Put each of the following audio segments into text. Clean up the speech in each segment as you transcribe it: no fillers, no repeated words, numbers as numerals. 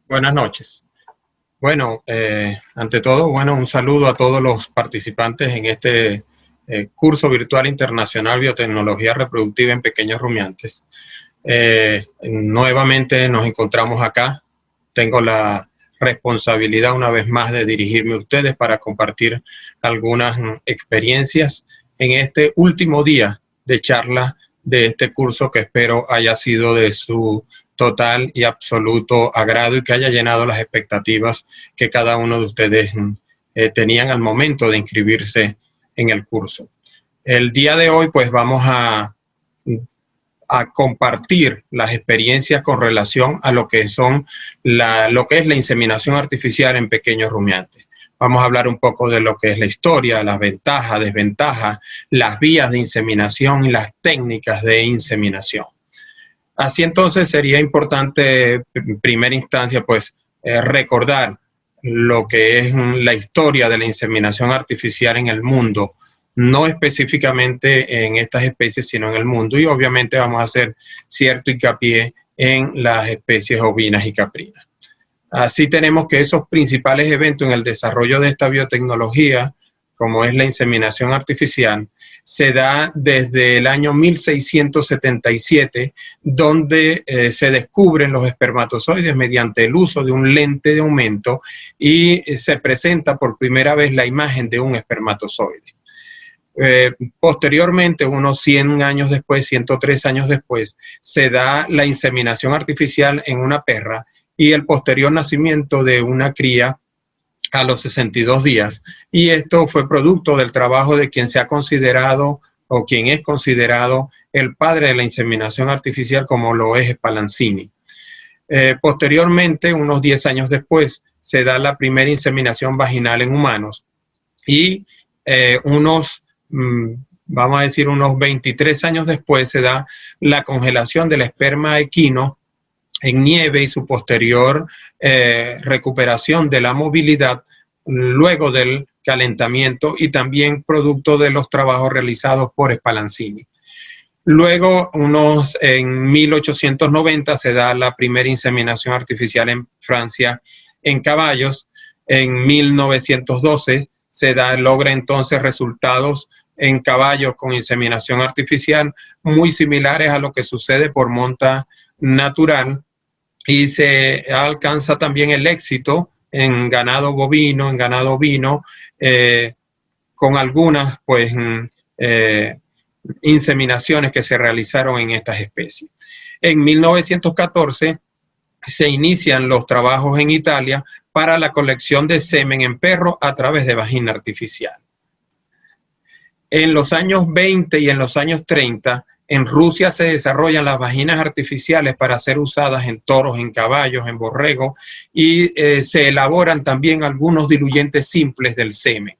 Buenas noches. Bueno, ante todo, un saludo a todos los participantes en este curso virtual internacional Biotecnología Reproductiva en Pequeños Rumiantes. Nuevamente nos encontramos acá. Tengo la responsabilidad una vez más de dirigirme a ustedes para compartir algunas experiencias en este último día de charla de este curso que espero haya sido de su total y absoluto agrado y que haya llenado las expectativas que cada uno de ustedes tenían al momento de inscribirse en el curso. El día de hoy pues vamos a compartir las experiencias con relación a lo que es la inseminación artificial en pequeños rumiantes. Vamos a hablar un poco de lo que es la historia, las ventajas, desventajas, las vías de inseminación y las técnicas de inseminación. Así entonces sería importante en primera instancia pues recordar lo que es la historia de la inseminación artificial en el mundo, no específicamente en estas especies, sino en el mundo. Y obviamente vamos a hacer cierto hincapié en las especies ovinas y caprinas. Así tenemos que esos principales eventos en el desarrollo de esta biotecnología, como es la inseminación artificial, se da desde el año 1677, donde se descubren los espermatozoides mediante el uso de un lente de aumento y se presenta por primera vez la imagen de un espermatozoide. Posteriormente, unos 100 años después, 103 años después, se da la inseminación artificial en una perra y el posterior nacimiento de una cría a los 62 días. Y esto fue producto del trabajo de quien se ha considerado o quien es considerado el padre de la inseminación artificial, como lo es Spallanzini. Posteriormente, unos 10 años después, se da la primera inseminación vaginal en humanos y vamos a decir unos 23 años después se da la congelación del esperma equino en nieve y su posterior recuperación de la movilidad luego del calentamiento y también producto de los trabajos realizados por Spallanzini. Luego, en 1890 se da la primera inseminación artificial en Francia en caballos. En 1912 logra entonces resultados en caballos con inseminación artificial muy similares a lo que sucede por monta natural, y se alcanza también el éxito en ganado bovino, en ganado ovino, con algunas inseminaciones que se realizaron en estas especies. En 1914 se inician los trabajos en Italia para la colección de semen en perro a través de vagina artificial. En los años 20 y en los años 30, en Rusia se desarrollan las vaginas artificiales para ser usadas en toros, en caballos, en borregos, y se elaboran también algunos diluyentes simples del semen.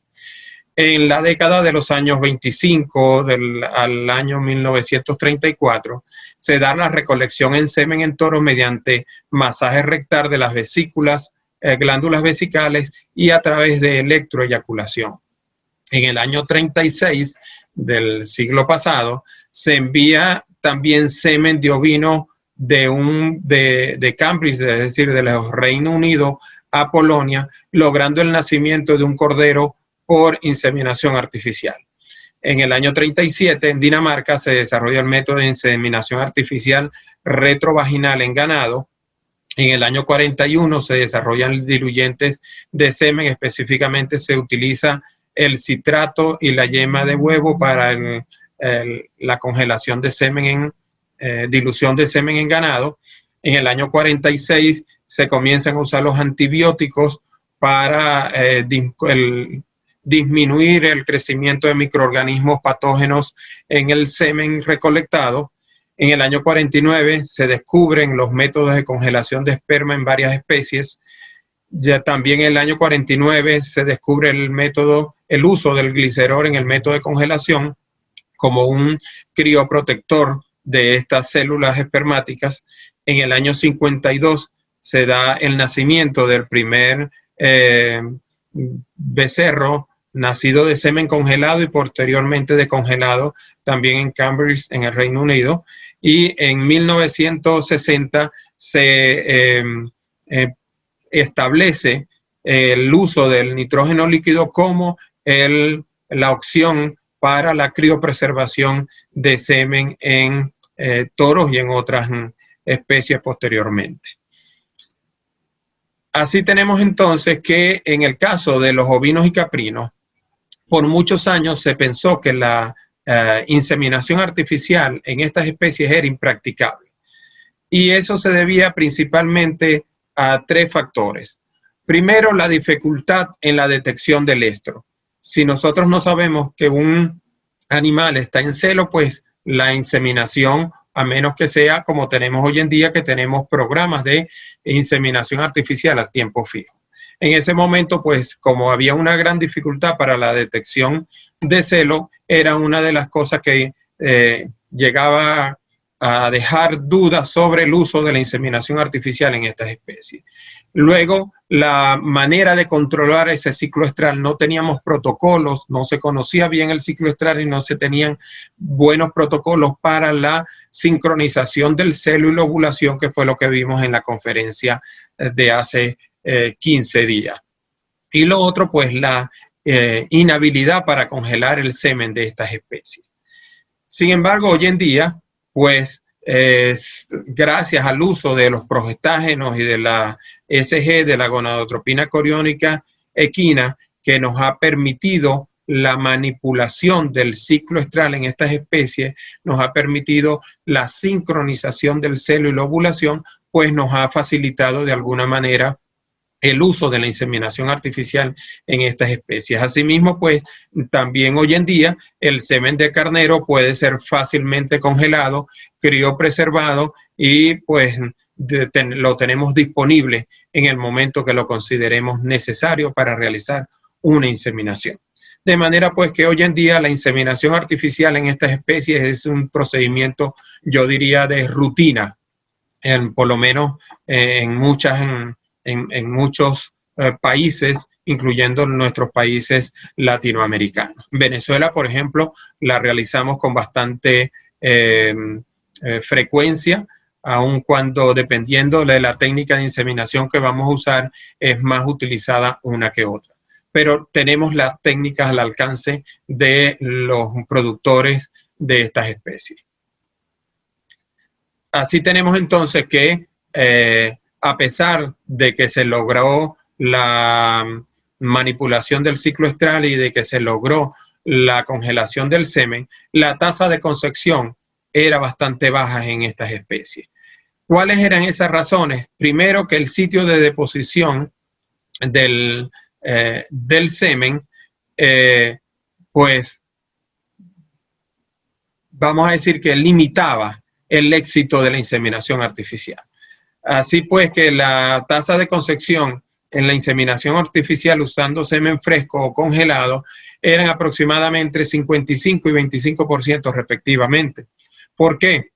En la década de los años 25 al año 1934, se da la recolección en semen en toro mediante masaje rectal de las vesículas, glándulas vesicales y a través de electroeyaculación. En el año 36 del siglo pasado, se envía también semen de ovino de Cambridge, es decir, del Reino Unido, a Polonia, logrando el nacimiento de un cordero por inseminación artificial. En el año 37, en Dinamarca, se desarrolla el método de inseminación artificial retrovaginal en ganado. En el año 41 se desarrollan diluyentes de semen, específicamente se utiliza el citrato y la yema de huevo para la congelación de semen dilución de semen en ganado. En el año 46 se comienzan a usar los antibióticos para disminuir el crecimiento de microorganismos patógenos en el semen recolectado. En el año 49 se descubren los métodos de congelación de esperma en varias especies. Ya también en el año 49 se descubre el uso del glicerol en el método de congelación como un crioprotector de estas células espermáticas. En el año 52 se da el nacimiento del primer becerro nacido de semen congelado y posteriormente descongelado también en Cambridge, en el Reino Unido. Y en 1960 se establece el uso del nitrógeno líquido como la opción para la criopreservación de semen en toros y en otras especies posteriormente. Así tenemos entonces que en el caso de los ovinos y caprinos, por muchos años se pensó que la inseminación artificial en estas especies era impracticable. Y eso se debía principalmente a 3 factores. Primero, la dificultad en la detección del estro. Si nosotros no sabemos que un animal está en celo, pues la inseminación, a menos que sea como tenemos hoy en día, que tenemos programas de inseminación artificial a tiempo fijo. En ese momento, pues como había una gran dificultad para la detección de celo, era una de las cosas que llegaba a dejar dudas sobre el uso de la inseminación artificial en estas especies. Luego, la manera de controlar ese ciclo estral, no teníamos protocolos, no se conocía bien el ciclo estral y no se tenían buenos protocolos para la sincronización del celo y la ovulación, que fue lo que vimos en la conferencia de hace 15 días. Y lo otro, pues la inhabilidad para congelar el semen de estas especies. Sin embargo, hoy en día, pues gracias al uso de los progestágenos y de la SG, de la gonadotropina coriónica equina, que nos ha permitido la manipulación del ciclo estral en estas especies, nos ha permitido la sincronización del celo y la ovulación, pues nos ha facilitado de alguna manera el uso de la inseminación artificial en estas especies. Asimismo, pues también hoy en día el semen de carnero puede ser fácilmente congelado, criopreservado y pues lo tenemos disponible en el momento que lo consideremos necesario para realizar una inseminación. De manera pues que hoy en día la inseminación artificial en estas especies es un procedimiento, yo diría, de rutina, por lo menos en muchos países, incluyendo nuestros países latinoamericanos. Venezuela, por ejemplo, la realizamos con bastante frecuencia, aun cuando dependiendo de la técnica de inseminación que vamos a usar, es más utilizada una que otra. Pero tenemos las técnicas al alcance de los productores de estas especies. Así tenemos entonces que a pesar de que se logró la manipulación del ciclo estral y de que se logró la congelación del semen, la tasa de concepción era bastante baja en estas especies. ¿Cuáles eran esas razones? Primero, que el sitio de deposición del semen, pues vamos a decir que limitaba el éxito de la inseminación artificial. Así pues que la tasa de concepción en la inseminación artificial usando semen fresco o congelado eran aproximadamente entre 55 y 25% respectivamente. ¿Por qué?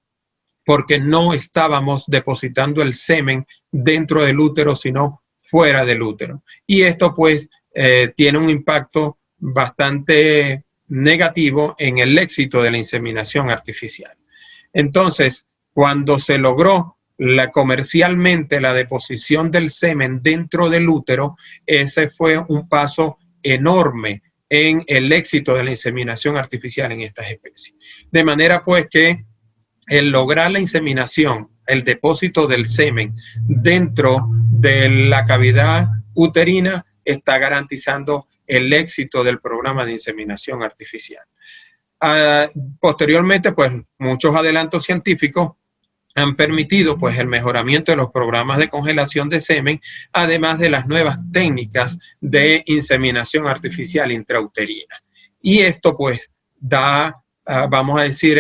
Porque no estábamos depositando el semen dentro del útero, sino fuera del útero. Y esto pues tiene un impacto bastante negativo en el éxito de la inseminación artificial. Entonces, cuando se logró comercialmente la deposición del semen dentro del útero, ese fue un paso enorme en el éxito de la inseminación artificial en estas especies. De manera pues que el lograr la inseminación, el depósito del semen dentro de la cavidad uterina, está garantizando el éxito del programa de inseminación artificial. Posteriormente, pues muchos adelantos científicos han permitido pues el mejoramiento de los programas de congelación de semen, además de las nuevas técnicas de inseminación artificial intrauterina. Y esto pues da, vamos a decir,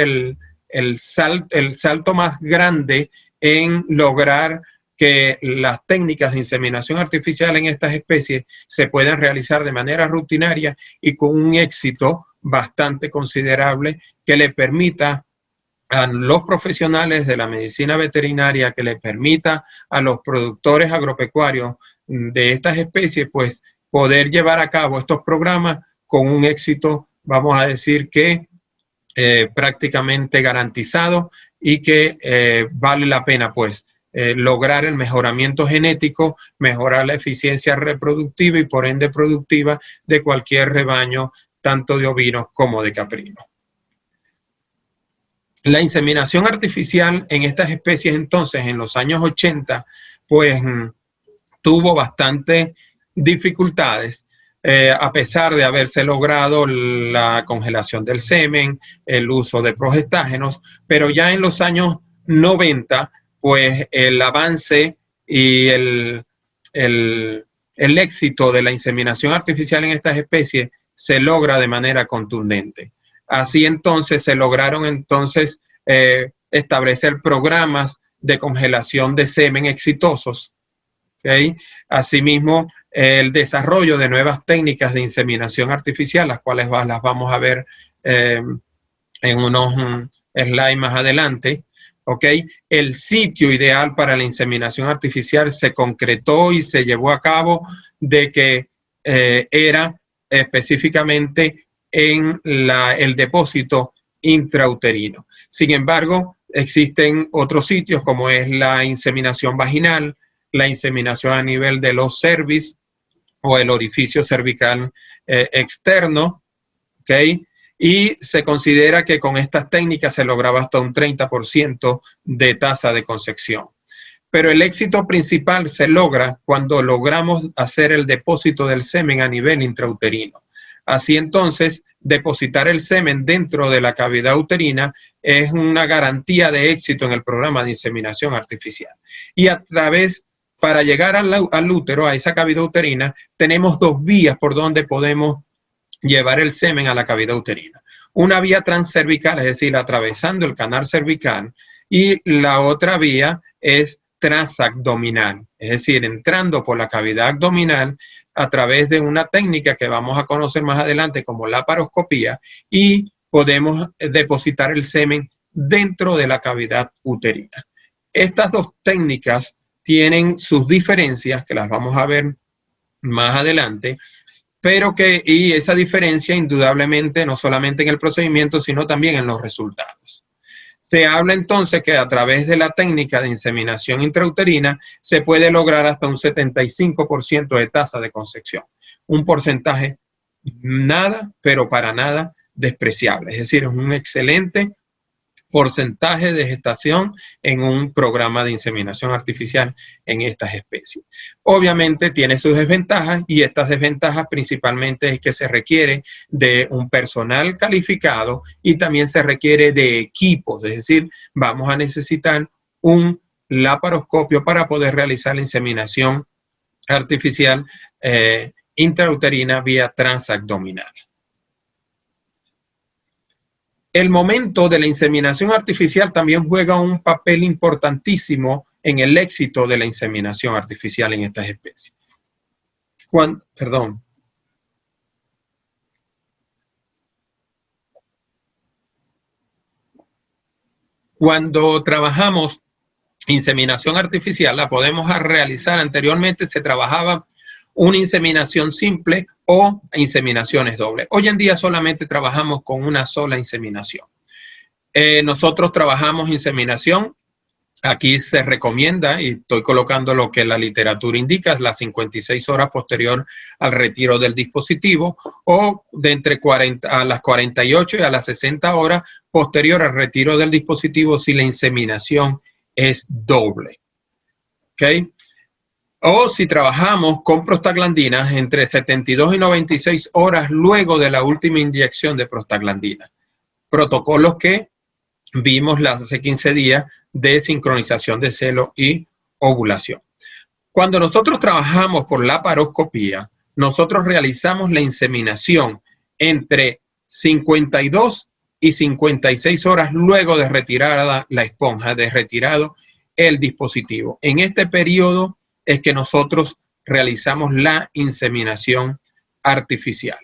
el salto más grande en lograr que las técnicas de inseminación artificial en estas especies se puedan realizar de manera rutinaria y con un éxito bastante considerable que le permita a los profesionales de la medicina veterinaria, que le permita a los productores agropecuarios de estas especies, pues poder llevar a cabo estos programas con un éxito, vamos a decir que prácticamente garantizado y que vale la pena pues lograr el mejoramiento genético, mejorar la eficiencia reproductiva y por ende productiva de cualquier rebaño, tanto de ovinos como de caprinos. La inseminación artificial en estas especies entonces en los años 80 pues tuvo bastantes dificultades, a pesar de haberse logrado la congelación del semen, el uso de progestágenos, pero ya en los años 90 pues el avance y el éxito de la inseminación artificial en estas especies se logra de manera contundente. Así entonces se lograron entonces establecer programas de congelación de semen exitosos. ¿Okay? Asimismo, el desarrollo de nuevas técnicas de inseminación artificial, las cuales las vamos a ver en unos slides más adelante. ¿Okay? El sitio ideal para la inseminación artificial se concretó y se llevó a cabo de que era específicamente en el depósito intrauterino. Sin embargo, existen otros sitios como es la inseminación vaginal, la inseminación a nivel de los cervix o el orificio cervical externo, ¿okay? Y se considera que con estas técnicas se lograba hasta un 30% de tasa de concepción. Pero el éxito principal se logra cuando logramos hacer el depósito del semen a nivel intrauterino. Así entonces, depositar el semen dentro de la cavidad uterina es una garantía de éxito en el programa de inseminación artificial. Y para llegar al útero, a esa cavidad uterina, tenemos dos vías por donde podemos llevar el semen a la cavidad uterina. Una vía transcervical, es decir, atravesando el canal cervical, y la otra vía es transabdominal, es decir, entrando por la cavidad abdominal a través de una técnica que vamos a conocer más adelante como laparoscopía, y podemos depositar el semen dentro de la cavidad uterina. Estas dos técnicas tienen sus diferencias, que las vamos a ver más adelante, y esa diferencia indudablemente no solamente en el procedimiento, sino también en los resultados. Se habla entonces que a través de la técnica de inseminación intrauterina se puede lograr hasta un 75% de tasa de concepción. Un porcentaje nada, pero para nada despreciable. Es decir, es un excelente porcentaje de gestación en un programa de inseminación artificial en estas especies. Obviamente tiene sus desventajas, y estas desventajas principalmente es que se requiere de un personal calificado y también se requiere de equipos, es decir, vamos a necesitar un laparoscopio para poder realizar la inseminación artificial intrauterina vía transabdominal. El momento de la inseminación artificial también juega un papel importantísimo en el éxito de la inseminación artificial en estas especies. Cuando trabajamos inseminación artificial, la podemos realizar. Anteriormente se trabajaba una inseminación simple o inseminaciones dobles. Hoy en día solamente trabajamos con una sola inseminación. Nosotros trabajamos inseminación. Aquí se recomienda, y estoy colocando lo que la literatura indica, las 56 horas posterior al retiro del dispositivo, o de entre a las 48 y a las 60 horas posterior al retiro del dispositivo si la inseminación es doble. ¿Okay? O si trabajamos con prostaglandinas entre 72 y 96 horas luego de la última inyección de prostaglandina. Protocolos que vimos hace 15 días de sincronización de celo y ovulación. Cuando nosotros trabajamos por laparoscopía, nosotros realizamos la inseminación entre 52 y 56 horas luego de retirada la esponja, de retirado el dispositivo. En este periodo es que nosotros realizamos la inseminación artificial.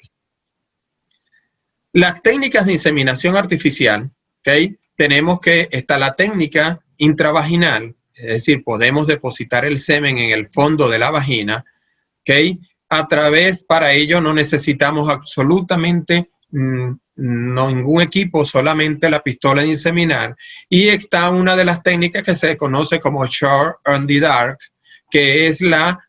Las técnicas de inseminación artificial, ¿okay? Tenemos que está la técnica intravaginal, es decir, podemos depositar el semen en el fondo de la vagina, ¿okay? Para ello no necesitamos absolutamente no ningún equipo, solamente la pistola de inseminar. Y está una de las técnicas que se conoce como Shot in the Dark, que es la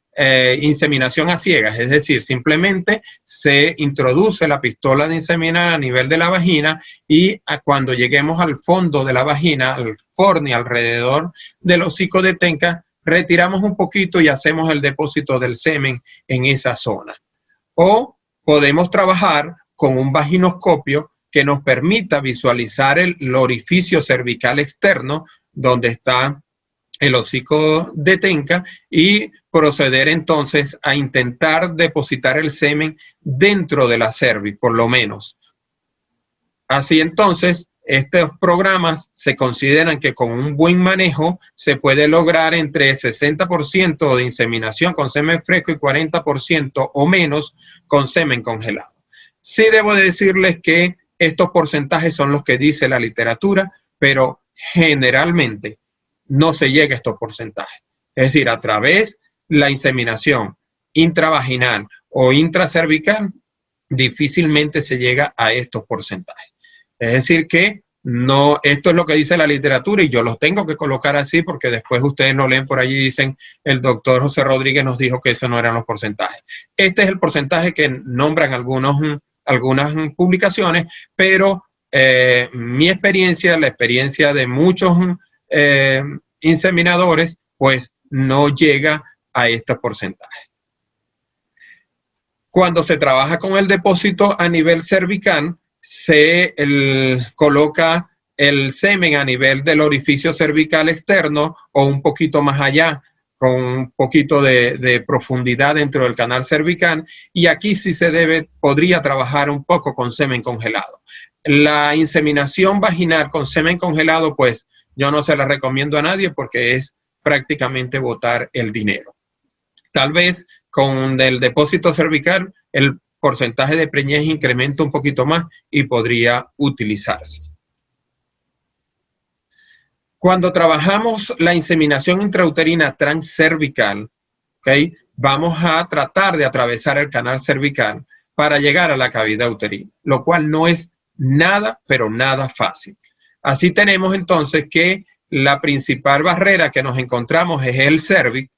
inseminación a ciegas, es decir, simplemente se introduce la pistola de inseminar a nivel de la vagina y cuando lleguemos al fondo de la vagina, al forni, alrededor del hocico de Tenca, retiramos un poquito y hacemos el depósito del semen en esa zona. O podemos trabajar con un vaginoscopio que nos permita visualizar el orificio cervical externo donde está el hocico de Tenca y proceder entonces a intentar depositar el semen dentro de la cervix, por lo menos. Así entonces, estos programas se consideran que con un buen manejo se puede lograr entre 60% de inseminación con semen fresco y 40% o menos con semen congelado. Sí debo decirles que estos porcentajes son los que dice la literatura, pero generalmente no se llega a estos porcentajes. Es decir, a través de la inseminación intravaginal o intracervical, difícilmente se llega a estos porcentajes. Es decir que no, esto es lo que dice la literatura y yo los tengo que colocar así porque después ustedes lo leen por allí y dicen el doctor José Rodríguez nos dijo que eso no eran los porcentajes. Este es el porcentaje que nombran algunas publicaciones, pero mi experiencia, la experiencia de muchos inseminadores, pues no llega a estos porcentajes. Cuando se trabaja con el depósito a nivel cervical, se coloca el semen a nivel del orificio cervical externo o un poquito más allá, con un poquito de profundidad dentro del canal cervical, y aquí sí podría trabajar un poco con semen congelado. La inseminación vaginal con semen congelado, pues yo no se la recomiendo a nadie porque es prácticamente botar el dinero. Tal vez con el depósito cervical el porcentaje de preñez incrementa un poquito más y podría utilizarse. Cuando trabajamos la inseminación intrauterina transcervical, ¿okay?, vamos a tratar de atravesar el canal cervical para llegar a la cavidad uterina, lo cual no es nada, pero nada fácil. Así tenemos entonces que la principal barrera que nos encontramos es el cervix,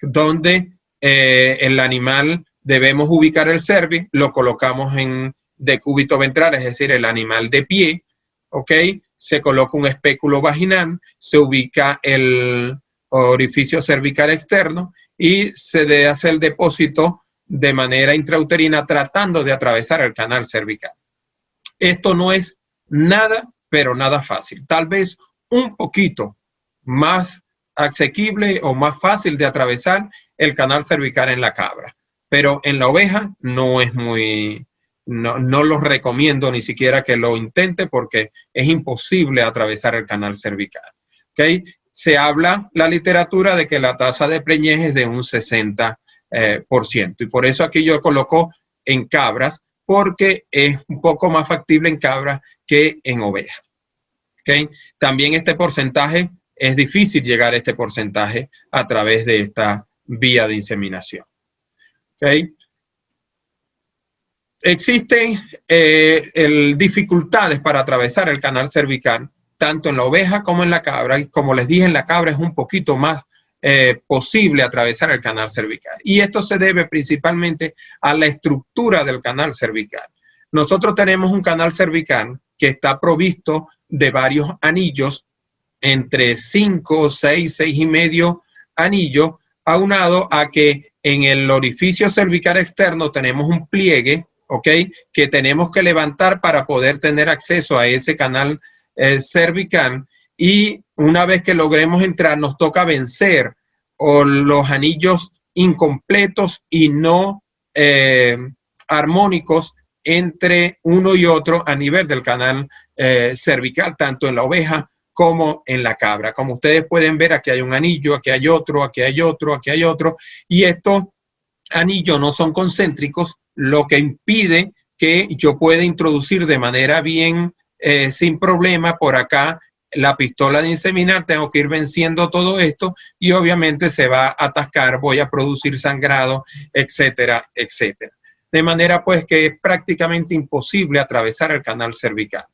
donde el animal debemos ubicar el cervix, lo colocamos en decúbito ventral, es decir, el animal de pie, ¿ok? Se coloca un espéculo vaginal, se ubica el orificio cervical externo y se hace el depósito de manera intrauterina tratando de atravesar el canal cervical. Esto no es nada, pero nada fácil. Tal vez un poquito más asequible o más fácil de atravesar el canal cervical en la cabra, pero en la oveja no es muy, no lo recomiendo ni siquiera que lo intente porque es imposible atravesar el canal cervical. ¿Okay? Se habla la literatura de que la tasa de preñez es de un 60%, y por eso aquí yo coloco en cabras porque es un poco más factible en cabras que en ovejas. ¿Okay? También este porcentaje, es difícil llegar a este porcentaje a través de esta vía de inseminación. ¿Okay? Existen dificultades para atravesar el canal cervical, tanto en la oveja como en la cabra. Y como les dije, en la cabra es un poquito más posible atravesar el canal cervical. Y esto se debe principalmente a la estructura del canal cervical. Nosotros tenemos un canal cervical que está provisto de varios anillos, entre 5, 6, 6 y medio anillos, aunado a que en el orificio cervical externo tenemos un pliegue, ¿ok?, que tenemos que levantar para poder tener acceso a ese canal cervical, y una vez que logremos entrar nos toca vencer los anillos incompletos y no armónicos entre uno y otro a nivel del canal cervical, tanto en la oveja como en la cabra. Como ustedes pueden ver, aquí hay un anillo, aquí hay otro, aquí hay otro, aquí hay otro, y estos anillos no son concéntricos, lo que impide que yo pueda introducir de manera bien, sin problema, por acá la pistola de inseminar. Tengo que ir venciendo todo esto y obviamente se va a atascar, voy a producir sangrado, etcétera, etcétera. de manera pues que es prácticamente imposible atravesar el canal cervical.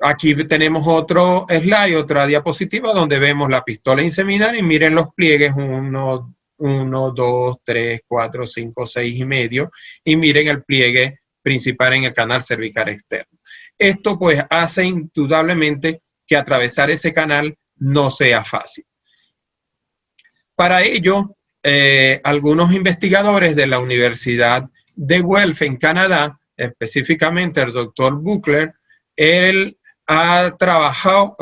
Aquí tenemos otro slide, otra diapositiva donde vemos la pistola inseminal y miren los pliegues 1, 2, 3, 4, 5, 6 y medio, y miren el pliegue principal en el canal cervical externo. Esto pues hace indudablemente que atravesar ese canal no sea fácil. Para ello, algunos investigadores de la Universidad de Guelph en Canadá, específicamente el doctor Buchler, él trabajó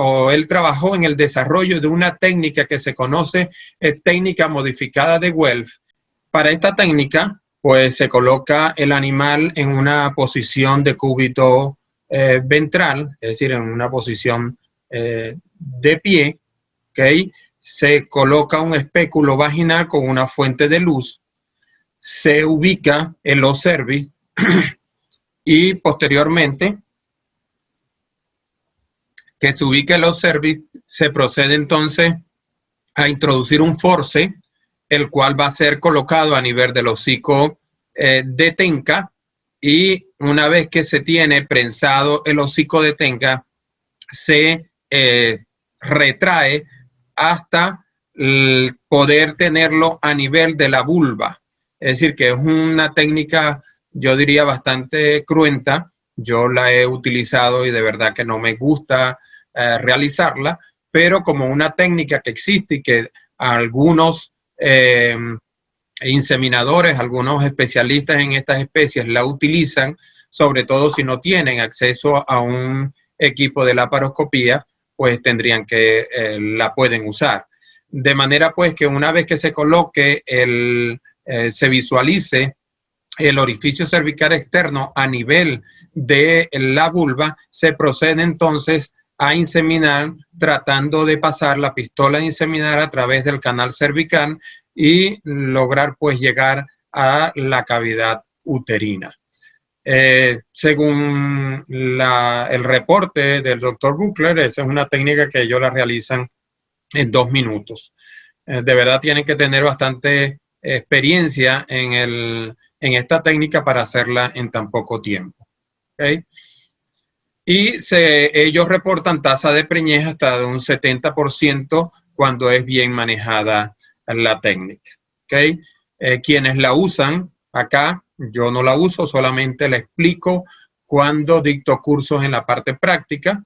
en el desarrollo de una técnica que se conoce técnica modificada de Guelph. Para esta técnica, pues se coloca el animal en una posición de cúbito ventral, es decir, en una posición de pie, ¿ok? Se coloca un espéculo vaginal con una fuente de luz, se ubica en los cervix y posteriormente que se ubique en los cervix, se procede entonces a introducir un force, el cual va a ser colocado a nivel del hocico de Tenca, y una vez que se tiene prensado el hocico de Tenca, se retrae hasta poder tenerlo a nivel de la vulva. Es decir, que es una técnica, yo diría, bastante cruenta. Yo la he utilizado y de verdad que no me gusta realizarla, pero como una técnica que existe y que algunos inseminadores, algunos especialistas en estas especies la utilizan, sobre todo si no tienen acceso a un equipo de laparoscopía, pues tendrían que, la pueden usar. De manera pues que una vez que se coloque, se visualice el orificio cervical externo a nivel de la vulva, se procede entonces a inseminar, tratando de pasar la pistola de inseminar a través del canal cervical y lograr pues llegar a la cavidad uterina. Según el reporte del doctor Buchler, esa es una técnica que ellos la realizan en 2 minutos. De verdad tienen que tener bastante experiencia en esta técnica para hacerla en tan poco tiempo. ¿Okay? Y ellos reportan tasa de preñez hasta de un 70% cuando es bien manejada la técnica. ¿Okay? Quienes la usan acá, yo no la uso, solamente la explico cuando dicto cursos en la parte práctica.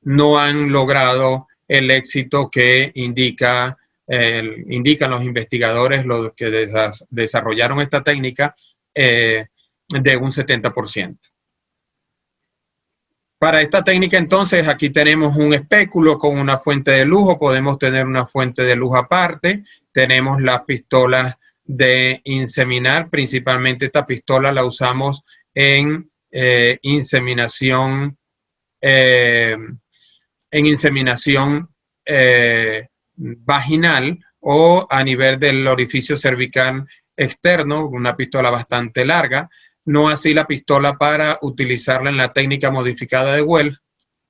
No han logrado el éxito que indican los investigadores, los que desarrollaron esta técnica, de un 70%. Para esta técnica, entonces, aquí tenemos un espéculo con una fuente de luz, o podemos tener una fuente de luz aparte. Tenemos las pistolas de inseminar. Principalmente esta pistola la usamos en inseminación vaginal o a nivel del orificio cervical externo, una pistola bastante larga. No así la pistola para utilizarla en la técnica modificada de Guelph,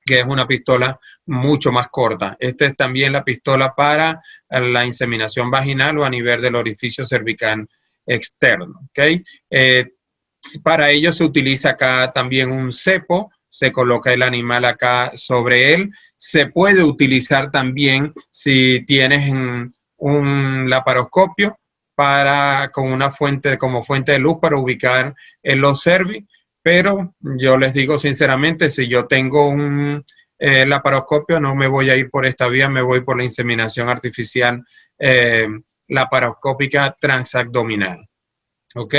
que es una pistola mucho más corta. Esta es también la pistola para la inseminación vaginal o a nivel del orificio cervical externo. ¿Okay? Para ello se utiliza acá también un cepo, se coloca el animal acá sobre él. Se puede utilizar también si tienes un laparoscopio con una fuente, como fuente de luz para ubicar en los cervix, pero yo les digo sinceramente, si yo tengo un laparoscopio, no me voy a ir por esta vía, me voy por la inseminación artificial laparoscópica transabdominal. ¿Ok?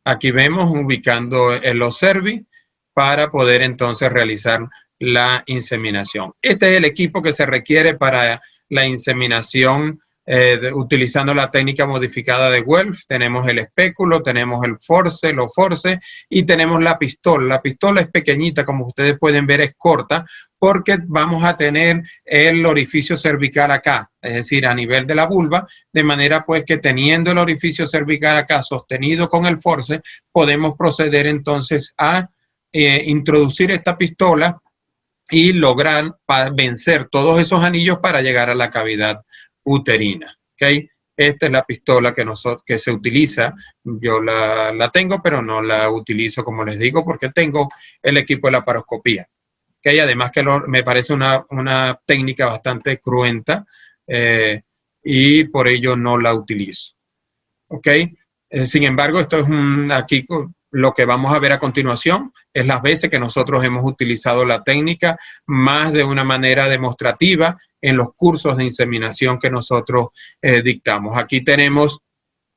Aquí vemos ubicando en los cervix para poder entonces realizar la inseminación. Este es el equipo que se requiere para la inseminación utilizando la técnica modificada de Guelph. Tenemos el espéculo, tenemos el force, los forces, y tenemos la pistola. La pistola es pequeñita, como ustedes pueden ver, es corta, porque vamos a tener el orificio cervical acá, es decir, a nivel de la vulva, de manera pues que teniendo el orificio cervical acá sostenido con el force, podemos proceder entonces a introducir esta pistola y lograr vencer todos esos anillos para llegar a la cavidad uterina. ¿Okay? esta es la pistola que se utiliza. Yo la tengo, pero no la utilizo, como les digo, porque tengo el equipo de laparoscopía. ¿Okay? Además que me parece una técnica bastante cruenta y por ello no la utilizo. ¿Ok? Sin embargo, esto es aquí lo que vamos a ver a continuación es las veces que nosotros hemos utilizado la técnica más de una manera demostrativa en los cursos de inseminación que nosotros dictamos. Aquí tenemos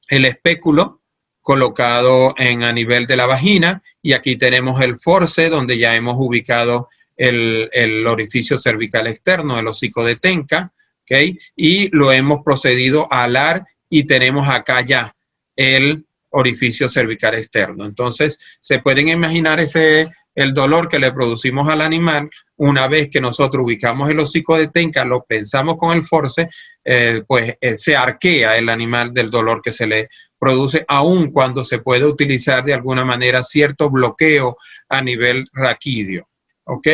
el espéculo colocado a nivel de la vagina y aquí tenemos el force donde ya hemos ubicado el orificio cervical externo, el hocico de Tenca, ¿okay? Y lo hemos procedido a alar y tenemos acá ya el orificio cervical externo. Entonces, se pueden imaginar el dolor que le producimos al animal una vez que nosotros ubicamos el hocico de Tenca, lo pensamos con el force, se arquea el animal del dolor que se le produce, aun cuando se puede utilizar de alguna manera cierto bloqueo a nivel raquídeo. ¿Ok?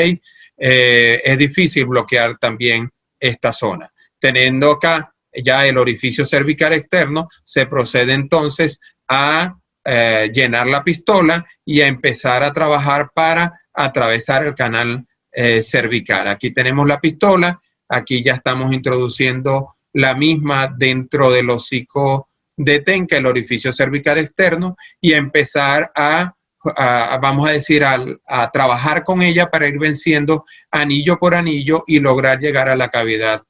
Es difícil bloquear también esta zona. Teniendo acá ya el orificio cervical externo, se procede entonces a llenar la pistola y a empezar a trabajar para atravesar el canal cervical. Aquí tenemos la pistola, aquí ya estamos introduciendo la misma dentro del hocico de Tenca, el orificio cervical externo, y empezar vamos a decir, a trabajar con ella para ir venciendo anillo por anillo y lograr llegar a la cavidad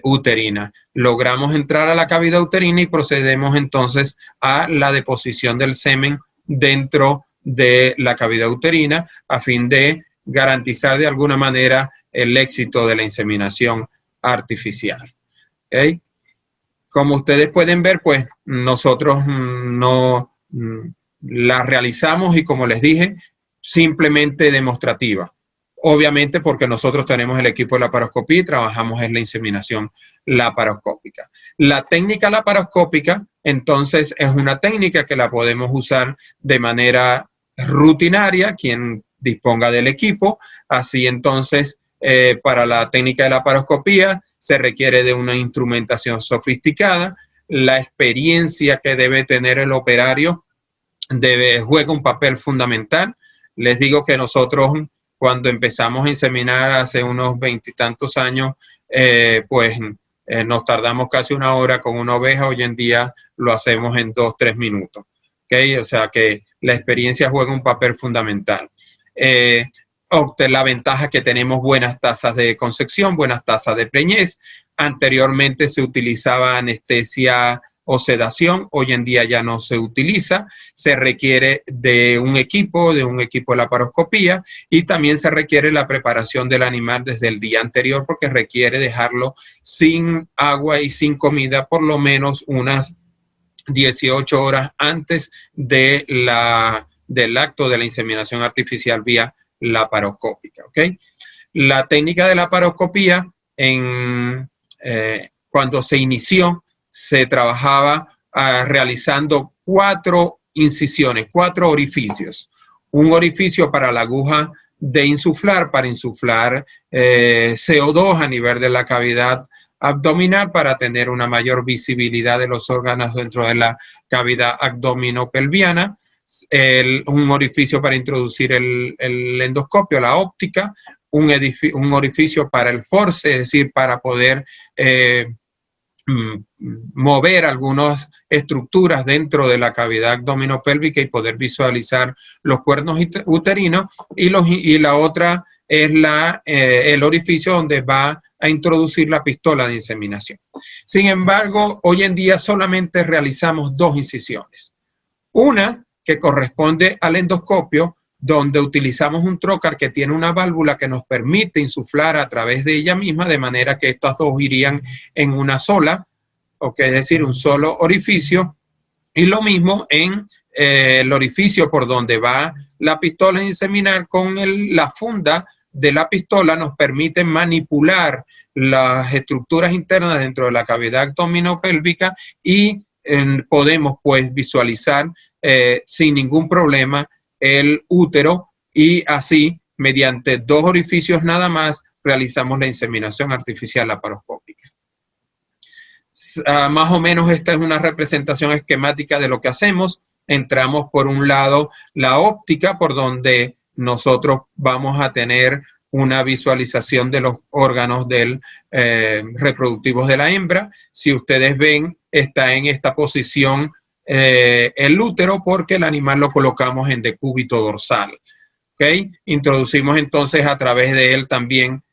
uterina. Logramos entrar a la cavidad uterina y procedemos entonces a la deposición del semen dentro de la cavidad uterina a fin de garantizar de alguna manera el éxito de la inseminación artificial. ¿Okay? Como ustedes pueden ver, pues nosotros no la realizamos y, como les dije, simplemente demostrativa. Obviamente porque nosotros tenemos el equipo de laparoscopía y trabajamos en la inseminación laparoscópica. La técnica laparoscópica, entonces, es una técnica que la podemos usar de manera rutinaria, quien disponga del equipo. Así entonces, para la técnica de laparoscopía se requiere de una instrumentación sofisticada. La experiencia que debe tener el operario juega un papel fundamental. Les digo que nosotros, cuando empezamos a inseminar hace unos 20 y tantos años, nos tardamos casi una hora con una oveja. Hoy en día lo hacemos en 2-3 minutos. ¿Okay? O sea que la experiencia juega un papel fundamental. La ventaja que tenemos buenas tasas de concepción, buenas tasas de preñez. Anteriormente se utilizaba anestesia o sedación, hoy en día ya no se utiliza, se requiere de un equipo de laparoscopía y también se requiere la preparación del animal desde el día anterior porque requiere dejarlo sin agua y sin comida por lo menos unas 18 horas antes del acto de la inseminación artificial vía laparoscópica. ¿Okay? La técnica de laparoscopía, cuando se inició, se trabajaba realizando 4 incisiones, 4 orificios. Un orificio para la aguja de insuflar, para insuflar CO2 a nivel de la cavidad abdominal para tener una mayor visibilidad de los órganos dentro de la cavidad abdominopelviana. Un orificio para introducir el endoscopio, la óptica, un orificio para el force, es decir, para poder mover algunas estructuras dentro de la cavidad abdominopélvica y poder visualizar los cuernos uterinos, y la otra es el orificio donde va a introducir la pistola de inseminación. Sin embargo, hoy en día solamente realizamos 2 incisiones. Una que corresponde al endoscopio, donde utilizamos un trocar que tiene una válvula que nos permite insuflar a través de ella misma, de manera que estas dos irían en una sola, es decir, un solo orificio, y lo mismo en el orificio por donde va la pistola de inseminar. Con la funda de la pistola nos permite manipular las estructuras internas dentro de la cavidad abdominopélvica y podemos pues visualizar sin ningún problema el útero, y así mediante 2 orificios nada más realizamos la inseminación artificial laparoscópica. Más o menos esta es una representación esquemática de lo que hacemos. Entramos por un lado la óptica, por donde nosotros vamos a tener una visualización de los órganos reproductivos de la hembra. Si ustedes ven, está en esta posición el útero porque el animal lo colocamos en decúbito dorsal. ¿Okay? Introducimos entonces a través de él también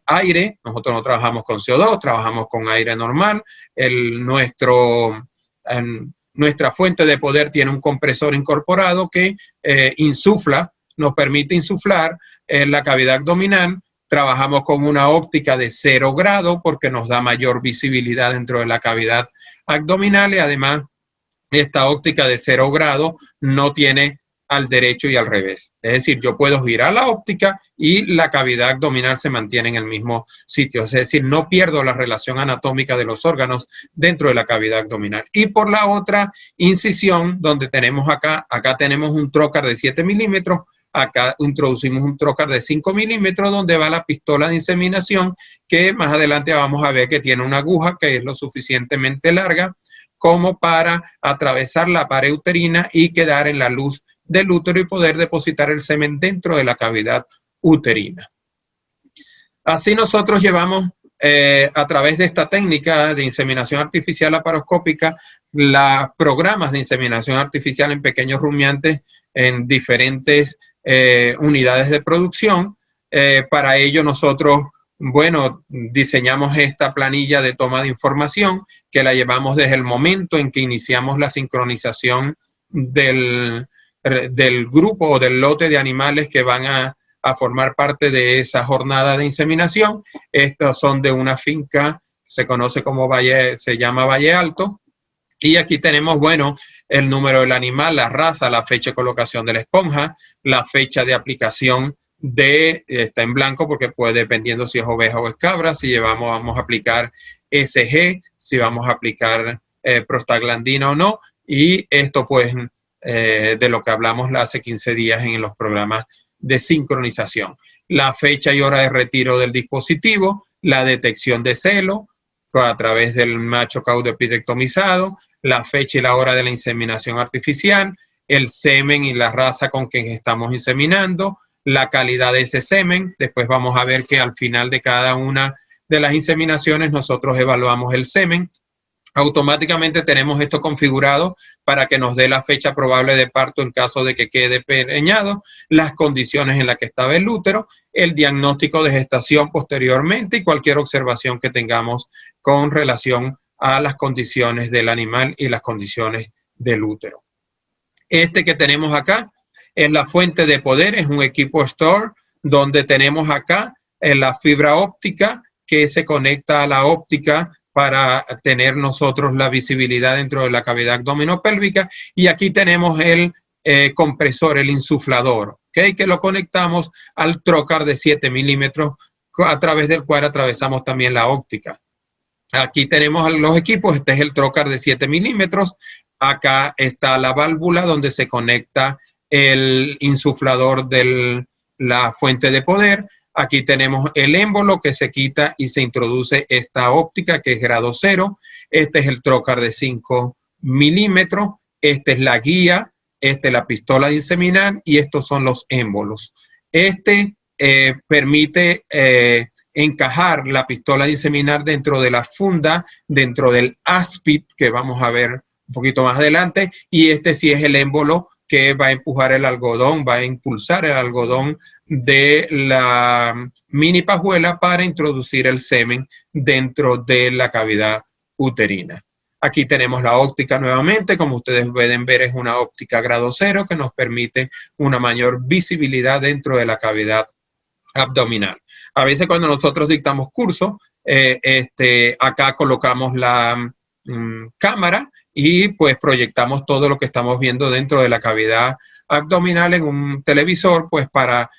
aire. Nosotros no trabajamos con CO2, trabajamos con aire normal. Nuestra fuente de poder tiene un compresor incorporado que insufla, nos permite insuflar en la cavidad abdominal. Trabajamos con una óptica de 0 grado porque nos da mayor visibilidad dentro de la cavidad abdominal, y además esta óptica de 0 grado no tiene al derecho y al revés. Es decir, yo puedo girar la óptica y la cavidad abdominal se mantiene en el mismo sitio. Es decir, no pierdo la relación anatómica de los órganos dentro de la cavidad abdominal. Y por la otra incisión, donde tenemos acá tenemos un trocar de 7 milímetros, acá introducimos un trocar de 5 milímetros donde va la pistola de inseminación, que más adelante vamos a ver que tiene una aguja que es lo suficientemente larga como para atravesar la pared uterina y quedar en la luz del útero y poder depositar el semen dentro de la cavidad uterina. Así nosotros llevamos a través de esta técnica de inseminación artificial laparoscópica los programas de inseminación artificial en pequeños rumiantes en diferentes unidades de producción. Para ello nosotros, bueno, diseñamos esta planilla de toma de información que la llevamos desde el momento en que iniciamos la sincronización del grupo o del lote de animales que van a formar parte de esa jornada de inseminación. Estos son de una finca que se conoce como se llama Valle Alto. Y aquí tenemos, bueno, el número del animal, la raza, la fecha de colocación de la esponja, la fecha de aplicación está en blanco porque puede, dependiendo si es oveja o es cabra, si vamos a aplicar SG, si vamos a aplicar prostaglandina o no. Y esto pues de lo que hablamos hace 15 días en los programas de sincronización. La fecha y hora de retiro del dispositivo, la detección de celo a través del macho caudepidectomizado, la fecha y la hora de la inseminación artificial, el semen y la raza con quien estamos inseminando, la calidad de ese semen. Después vamos a ver que al final de cada una de las inseminaciones nosotros evaluamos el semen. Automáticamente tenemos esto configurado para que nos dé la fecha probable de parto en caso de que quede preñado, las condiciones en las que estaba el útero, el diagnóstico de gestación posteriormente y cualquier observación que tengamos con relación a las condiciones del animal y las condiciones del útero. Este que tenemos acá es la fuente de poder, es un equipo Store donde tenemos acá la fibra óptica que se conecta a la óptica para tener nosotros la visibilidad dentro de la cavidad abdominopélvica. Y aquí tenemos el compresor, el insuflador, ¿okay? Que lo conectamos al trocar de 7 milímetros a través del cual atravesamos también la óptica. Aquí tenemos los equipos, este es el trocar de 7 milímetros. Acá está la válvula donde se conecta el insuflador de la fuente de poder. Aquí tenemos el émbolo que se quita y se introduce esta óptica que es grado 0. Este es el trocar de 5 milímetros. Esta es la guía. Esta es la pistola de inseminar y estos son los émbolos. Este permite encajar la pistola de inseminar dentro de la funda, dentro del áspid que vamos a ver un poquito más adelante. Y este sí es el émbolo que va a empujar el algodón, va a impulsar el algodón de la mini pajuela para introducir el semen dentro de la cavidad uterina. Aquí tenemos la óptica nuevamente, como ustedes pueden ver es una óptica grado 0 que nos permite una mayor visibilidad dentro de la cavidad abdominal. A veces cuando nosotros dictamos cursos, acá colocamos la cámara y pues proyectamos todo lo que estamos viendo dentro de la cavidad abdominal en un televisor, pues para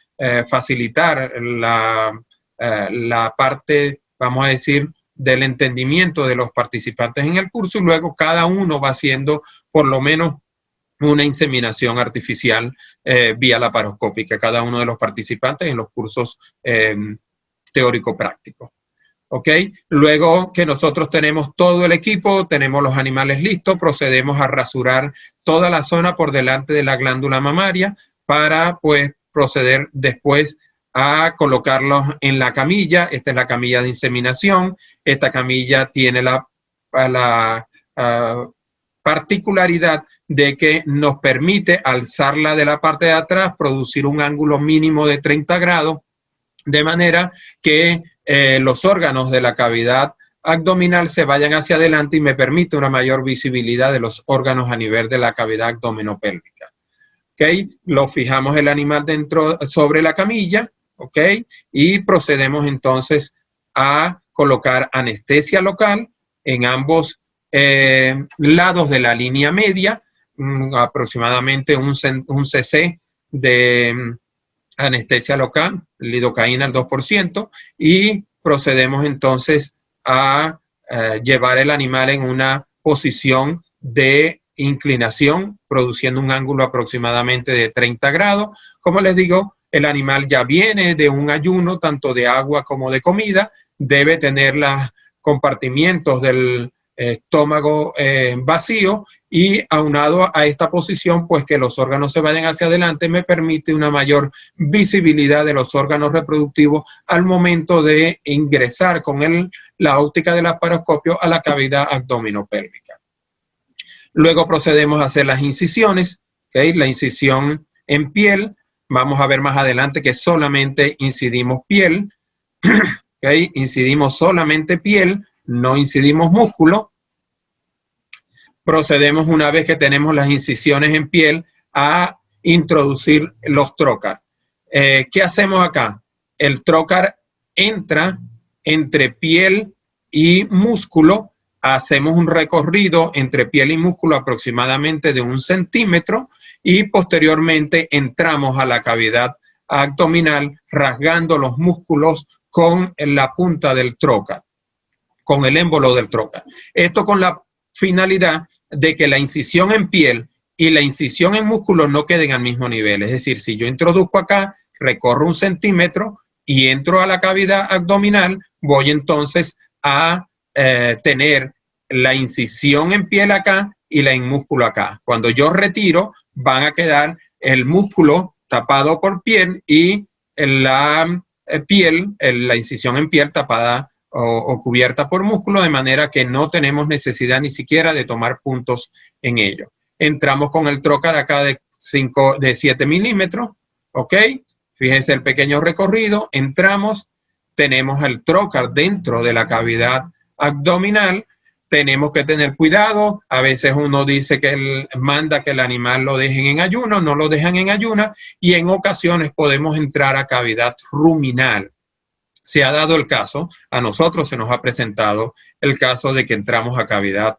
facilitar la parte, vamos a decir, del entendimiento de los participantes en el curso, y luego cada uno va haciendo por lo menos una inseminación artificial vía laparoscópica, cada uno de los participantes en los cursos teórico-prácticos. ¿ok? Luego que nosotros tenemos todo el equipo, tenemos los animales listos, procedemos a rasurar toda la zona por delante de la glándula mamaria para, pues, proceder después a colocarlos en la camilla. Esta es la camilla de inseminación. Esta camilla tiene la particularidad de que nos permite alzarla de la parte de atrás, producir un ángulo mínimo de 30 grados, de manera que los órganos de la cavidad abdominal se vayan hacia adelante y me permite una mayor visibilidad de los órganos a nivel de la cavidad abdominopélvica. ¿Okay? Lo fijamos el animal dentro sobre la camilla, ¿ok? Y procedemos entonces a colocar anestesia local en ambos lados de la línea media, aproximadamente un cc de anestesia local, lidocaína al 2%, y procedemos entonces a llevar el animal en una posición de inclinación, produciendo un ángulo aproximadamente de 30 grados. Como les digo, el animal ya viene de un ayuno, tanto de agua como de comida, debe tener los compartimientos del estómago vacío, y aunado a esta posición, pues que los órganos se vayan hacia adelante, me permite una mayor visibilidad de los órganos reproductivos al momento de ingresar con la óptica del laparoscopio a la cavidad abdominopélvica. Luego procedemos a hacer las incisiones, ¿okay? La incisión en piel, vamos a ver más adelante que solamente incidimos piel, ¿okay? Incidimos solamente piel, no incidimos músculo. Procedemos, una vez que tenemos las incisiones en piel, a introducir los trocar. ¿Qué hacemos acá? El trocar entra entre piel y músculo. Hacemos un recorrido entre piel y músculo aproximadamente de 1 centímetro y posteriormente entramos a la cavidad abdominal rasgando los músculos con la punta del trocar, con el émbolo del trocar. Esto con la finalidad de que la incisión en piel y la incisión en músculo no queden al mismo nivel. Es decir, si yo introduzco acá, recorro 1 centímetro y entro a la cavidad abdominal, voy entonces a tener la incisión en piel acá y la en músculo acá. Cuando yo retiro, van a quedar el músculo tapado por piel y la piel, la incisión en piel tapada o cubierta por músculo, de manera que no tenemos necesidad ni siquiera de tomar puntos en ello. Entramos con el trocar acá de 7 milímetros, ¿ok? Fíjense el pequeño recorrido, entramos, tenemos el trocar dentro de la cavidad abdominal. Tenemos que tener cuidado. A veces uno dice que manda que el animal lo dejen en ayuno, no lo dejan en ayuna, y en ocasiones podemos entrar a cavidad ruminal. Se ha dado el caso, a nosotros se nos ha presentado el caso de que entramos a cavidad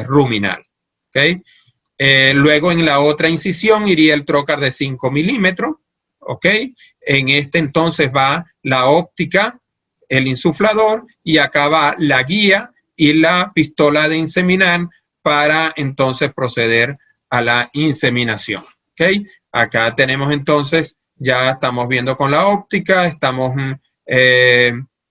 ruminal. ¿Okay? Luego en la otra incisión iría el trocar de 5 milímetros. ¿Okay? En este entonces va la óptica, el insuflador, y acá va la guía y la pistola de inseminar para entonces proceder a la inseminación. ¿Okay? Acá tenemos entonces, ya estamos viendo con la óptica, estamos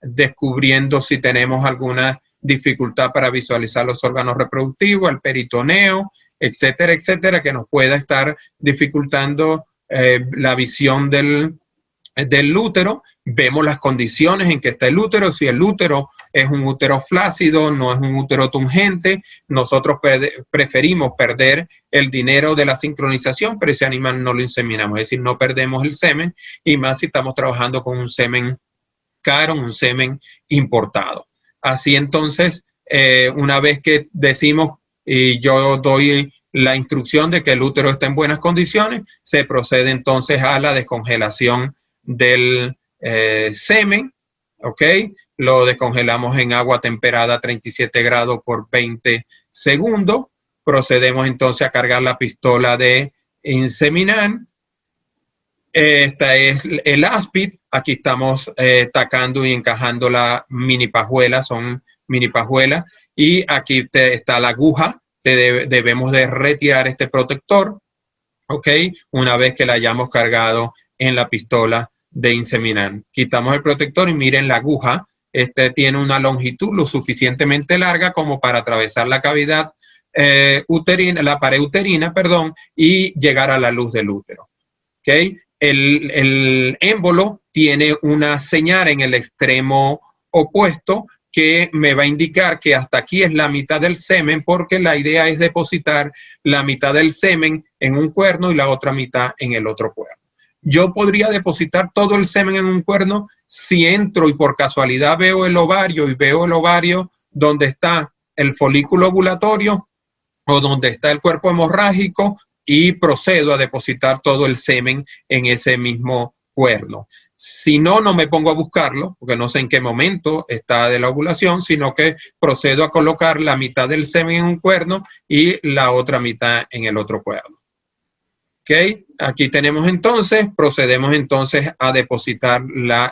descubriendo si tenemos alguna dificultad para visualizar los órganos reproductivos, el peritoneo, etcétera, etcétera, que nos pueda estar dificultando la visión del útero. Vemos las condiciones en que está el útero, si el útero es un útero flácido, no es un útero tungente. Nosotros preferimos perder el dinero de la sincronización, pero ese animal no lo inseminamos, es decir, no perdemos el semen, y más si estamos trabajando con un semen caro, un semen importado. Así entonces, una vez que decimos y yo doy la instrucción de que el útero está en buenas condiciones, se procede entonces a la descongelación del semen, ¿ok? Lo descongelamos en agua temperada a 37 grados por 20 segundos. Procedemos entonces a cargar la pistola de inseminar. Esta es el áspid. Aquí estamos tacando y encajando la mini pajuela, son mini pajuelas. Y aquí está la aguja. Debemos de retirar este protector, ¿ok? Una vez que la hayamos cargado en la pistola de inseminar. Quitamos el protector y miren la aguja este tiene una longitud lo suficientemente larga como para atravesar la cavidad uterina, la pared uterina, perdón, y llegar a la luz del útero. ¿Okay? El émbolo tiene una señal en el extremo opuesto que me va a indicar que hasta aquí es la mitad del semen, porque la idea es depositar la mitad del semen en un cuerno y la otra mitad en el otro cuerno. Yo podría depositar todo el semen en un cuerno si entro y por casualidad veo el ovario y veo el ovario donde está el folículo ovulatorio o donde está el cuerpo hemorrágico y procedo a depositar todo el semen en ese mismo cuerno. Si no, no me pongo a buscarlo, porque no sé en qué momento está de la ovulación, sino que procedo a colocar la mitad del semen en un cuerno y la otra mitad en el otro cuerno. ¿Ok? Aquí tenemos entonces, procedemos entonces a depositar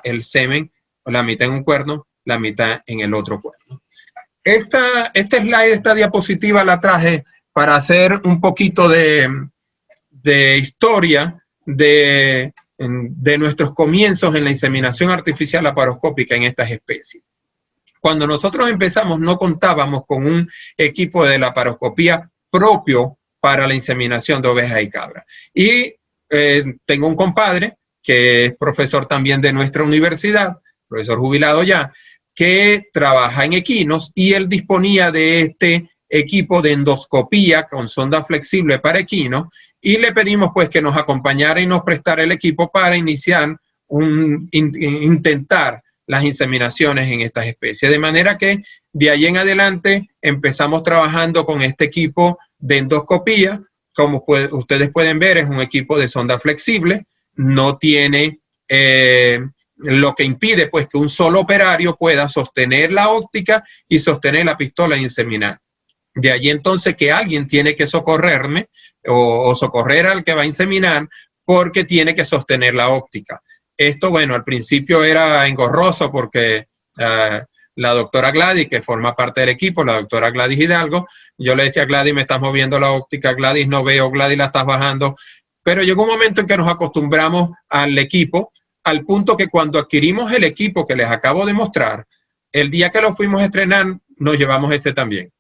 el semen, la mitad en un cuerno, la mitad en el otro cuerno. Este slide, esta diapositiva la traje para hacer un poquito de historia de nuestros comienzos en la inseminación artificial laparoscópica en estas especies. Cuando nosotros empezamos no contábamos con un equipo de laparoscopía propio para la inseminación de ovejas y cabras. Y tengo un compadre que es profesor también de nuestra universidad, profesor jubilado ya, que trabaja en equinos y él disponía de este equipo de endoscopía con sonda flexible para equinos y le pedimos pues que nos acompañara y nos prestara el equipo para iniciar intentar las inseminaciones en estas especies. De manera que de ahí en adelante empezamos trabajando con este equipo de endoscopía. Como ustedes pueden ver, es un equipo de sonda flexible, no tiene lo que impide pues que un solo operario pueda sostener la óptica y sostener la pistola e inseminar. De allí entonces que alguien tiene que socorrerme o socorrer al que va a inseminar porque tiene que sostener la óptica. Esto, bueno, al principio era engorroso porque la doctora Gladys, que forma parte del equipo, la doctora Gladys Hidalgo, yo le decía a Gladys, me estás moviendo la óptica, Gladys no veo, Gladys la estás bajando. Pero llegó un momento en que nos acostumbramos al equipo, al punto que cuando adquirimos el equipo que les acabo de mostrar, el día que lo fuimos a estrenar, nos llevamos este también,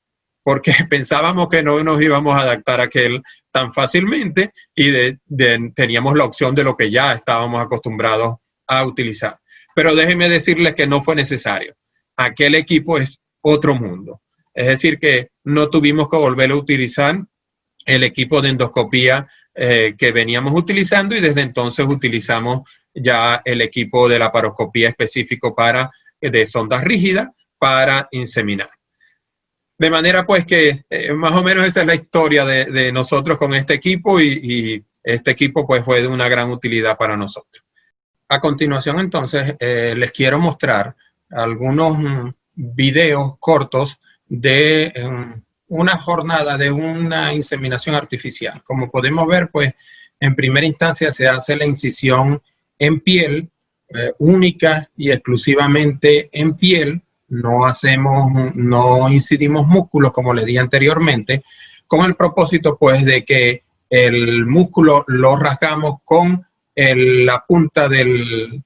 porque pensábamos que no nos íbamos a adaptar a aquel tan fácilmente y teníamos la opción de lo que ya estábamos acostumbrados a utilizar. Pero déjenme decirles que no fue necesario. Aquel equipo es otro mundo. Es decir, que no tuvimos que volver a utilizar el equipo de endoscopía que veníamos utilizando y desde entonces utilizamos ya el equipo de laparoscopía específico de sondas rígidas para inseminar. De manera pues que más o menos esa es la historia de nosotros con este equipo y este equipo pues fue de una gran utilidad para nosotros. A continuación entonces les quiero mostrar algunos videos cortos de una jornada de una inseminación artificial. Como podemos ver pues en primera instancia se hace la incisión en piel, única y exclusivamente en piel. No incidimos músculos, como les dije anteriormente, con el propósito pues de que el músculo lo rasgamos con la punta del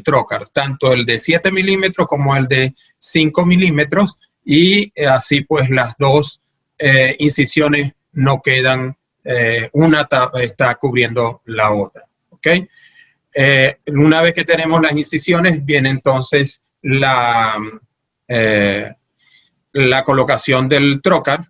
trocar, tanto el de 7 milímetros como el de 5 milímetros, y así pues las dos incisiones no quedan, una está cubriendo la otra. ¿Okay? Una vez que tenemos las incisiones, viene entonces la colocación del trocar.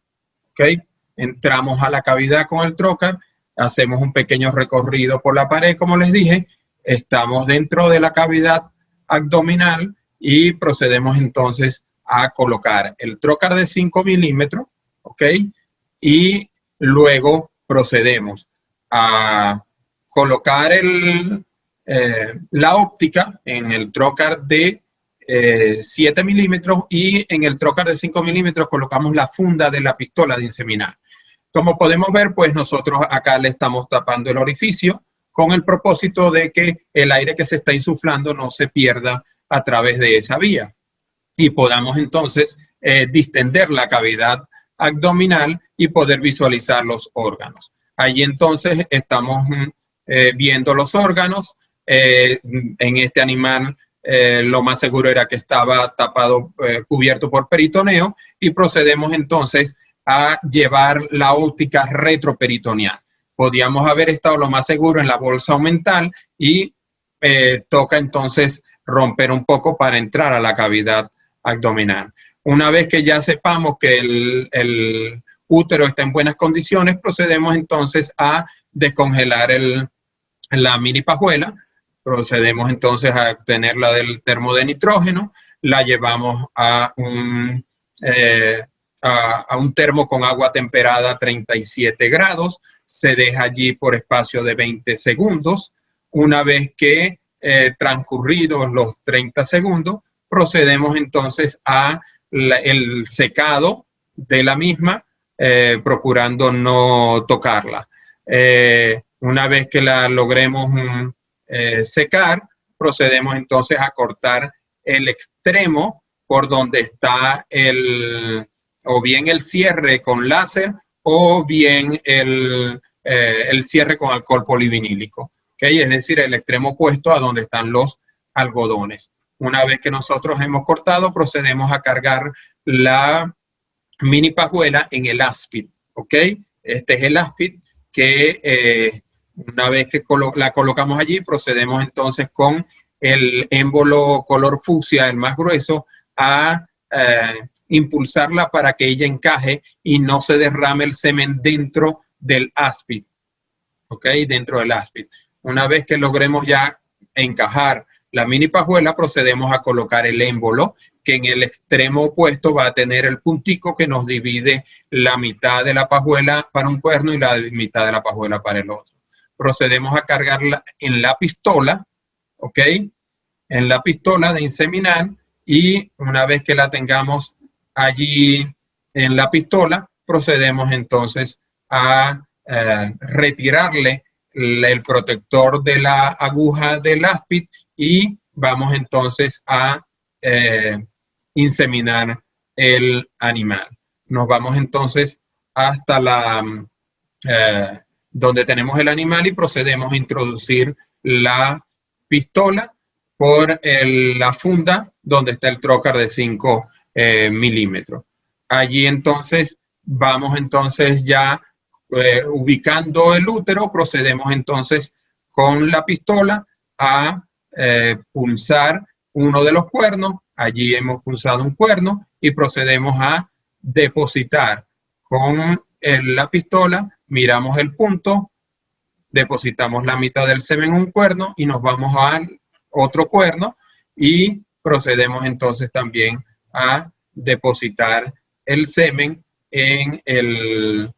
¿Okay? Entramos a la cavidad con el trocar, hacemos un pequeño recorrido por la pared, como les dije, estamos dentro de la cavidad abdominal y procedemos entonces a colocar el trocar de 5 milímetros, ¿ok? Y luego procedemos a colocar la óptica en el trocar de 7 milímetros y en el trocar de 5 milímetros colocamos la funda de la pistola de inseminar. Como podemos ver, pues nosotros acá le estamos tapando el orificio con el propósito de que el aire que se está insuflando no se pierda a través de esa vía y podamos entonces distender la cavidad abdominal y poder visualizar los órganos. Allí entonces estamos viendo los órganos. En este animal lo más seguro era que estaba tapado, cubierto por peritoneo, y procedemos entonces a llevar la óptica retroperitoneal. Podíamos haber estado lo más seguro en la bolsa omental y toca entonces romper un poco para entrar a la cavidad abdominal. Una vez que ya sepamos que el útero está en buenas condiciones, procedemos entonces a descongelar la mini pajuela. Procedemos entonces a obtenerla del termo de nitrógeno, la llevamos a un termo con agua temperada a 37 grados, se deja allí por espacio de 20 segundos. Una vez que transcurridos los 30 segundos, procedemos entonces a el secado de la misma, procurando no tocarla. Una vez que la logremos secar, procedemos entonces a cortar el extremo por donde está o bien el cierre con láser o bien el cierre con alcohol polivinílico, ¿okay? Es decir, el extremo opuesto a donde están los algodones. Una vez que nosotros hemos cortado, procedemos a cargar la mini pajuela en el áspid, ¿ok? Este es el áspid que una vez que la colocamos allí, procedemos entonces con el émbolo color fucsia, el más grueso, a impulsarla para que ella encaje y no se derrame el semen dentro del áspid, ¿ok? Dentro del áspid. Una vez que logremos ya encajar la mini pajuela, procedemos a colocar el émbolo, que en el extremo opuesto va a tener el puntico que nos divide la mitad de la pajuela para un cuerno y la mitad de la pajuela para el otro. Procedemos a cargarla en la pistola, ¿ok? En la pistola de inseminar, y una vez que la tengamos allí en la pistola, procedemos entonces a retirarle el protector de la aguja del áspid y vamos entonces a inseminar el animal. Nos vamos entonces hasta donde tenemos el animal y procedemos a introducir la pistola por la funda donde está el trocar de 5 milímetros. Allí entonces vamos entonces ya ubicando el útero, procedemos entonces con la pistola a pulsar uno de los cuernos. Allí hemos pulsado un cuerno y procedemos a depositar con la pistola, miramos el punto, depositamos la mitad del semen en un cuerno y nos vamos al otro cuerno y procedemos entonces también a depositar el semen en el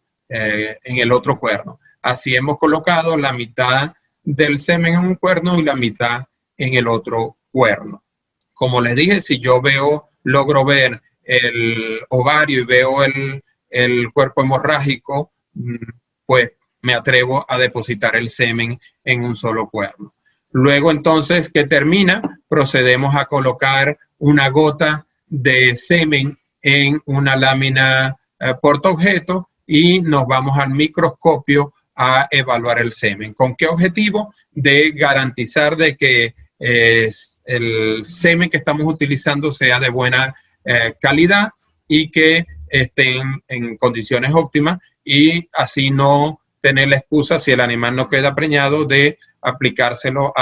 otro cuerno. Así hemos colocado la mitad del semen en un cuerno y la mitad en el otro cuerno. Como les dije, si yo logro ver el ovario y veo el cuerpo hemorrágico, pues me atrevo a depositar el semen en un solo cuerno. Luego entonces que termina, procedemos a colocar una gota de semen en una lámina portaobjeto y nos vamos al microscopio a evaluar el semen. ¿Con qué objetivo? De garantizar de que el semen que estamos utilizando sea de buena calidad y que estén en condiciones óptimas y así no tener la excusa, si el animal no queda preñado, de aplicárselo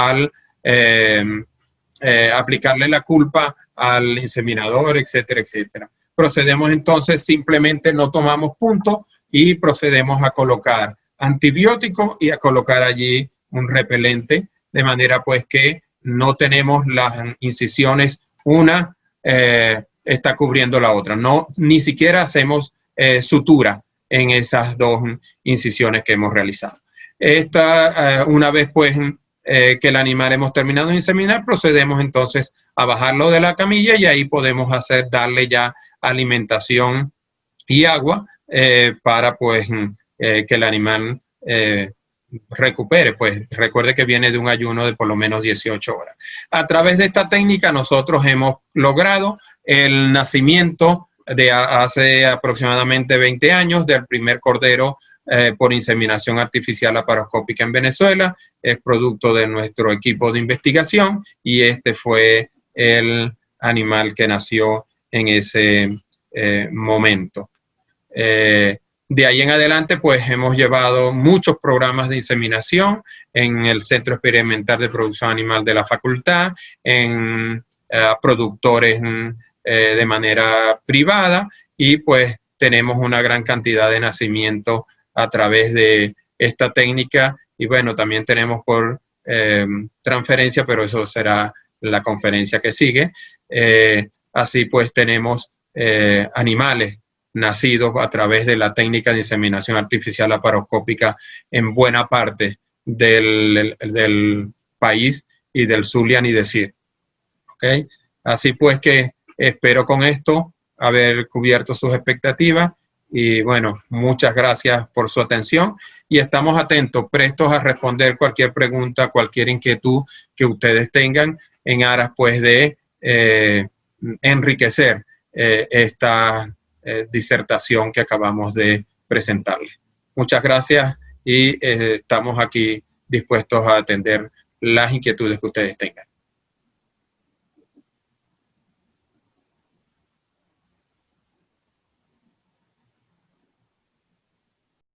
aplicarle la culpa al inseminador, etcétera, etcétera. Procedemos entonces, simplemente no tomamos punto y procedemos a colocar antibiótico y a colocar allí un repelente, de manera pues que no tenemos las incisiones, una está cubriendo la otra. No, ni siquiera hacemos sutura en esas dos incisiones que hemos realizado. Una vez pues que el animal hemos terminado de inseminar, procedemos entonces a bajarlo de la camilla y ahí podemos darle ya alimentación y agua para pues que el animal recupere. Pues recuerde que viene de un ayuno de por lo menos 18 horas. A través de esta técnica nosotros hemos logrado el nacimiento de hace aproximadamente 20 años del primer cordero por inseminación artificial laparoscópica en Venezuela. Es producto de nuestro equipo de investigación y este fue el animal que nació en ese momento. De ahí en adelante, pues hemos llevado muchos programas de inseminación en el Centro Experimental de Producción Animal de la Facultad, en productores de manera privada, y pues tenemos una gran cantidad de nacimientos a través de esta técnica, y bueno, también tenemos por transferencia, pero eso será la conferencia que sigue. Así pues tenemos animales nacidos a través de la técnica de inseminación artificial laparoscópica en buena parte del país y del Zulia, ni decir. ¿Okay? Así pues que espero con esto haber cubierto sus expectativas y bueno, muchas gracias por su atención y estamos atentos, prestos a responder cualquier pregunta, cualquier inquietud que ustedes tengan en aras pues de enriquecer esta disertación que acabamos de presentarles. Muchas gracias y estamos aquí dispuestos a atender las inquietudes que ustedes tengan.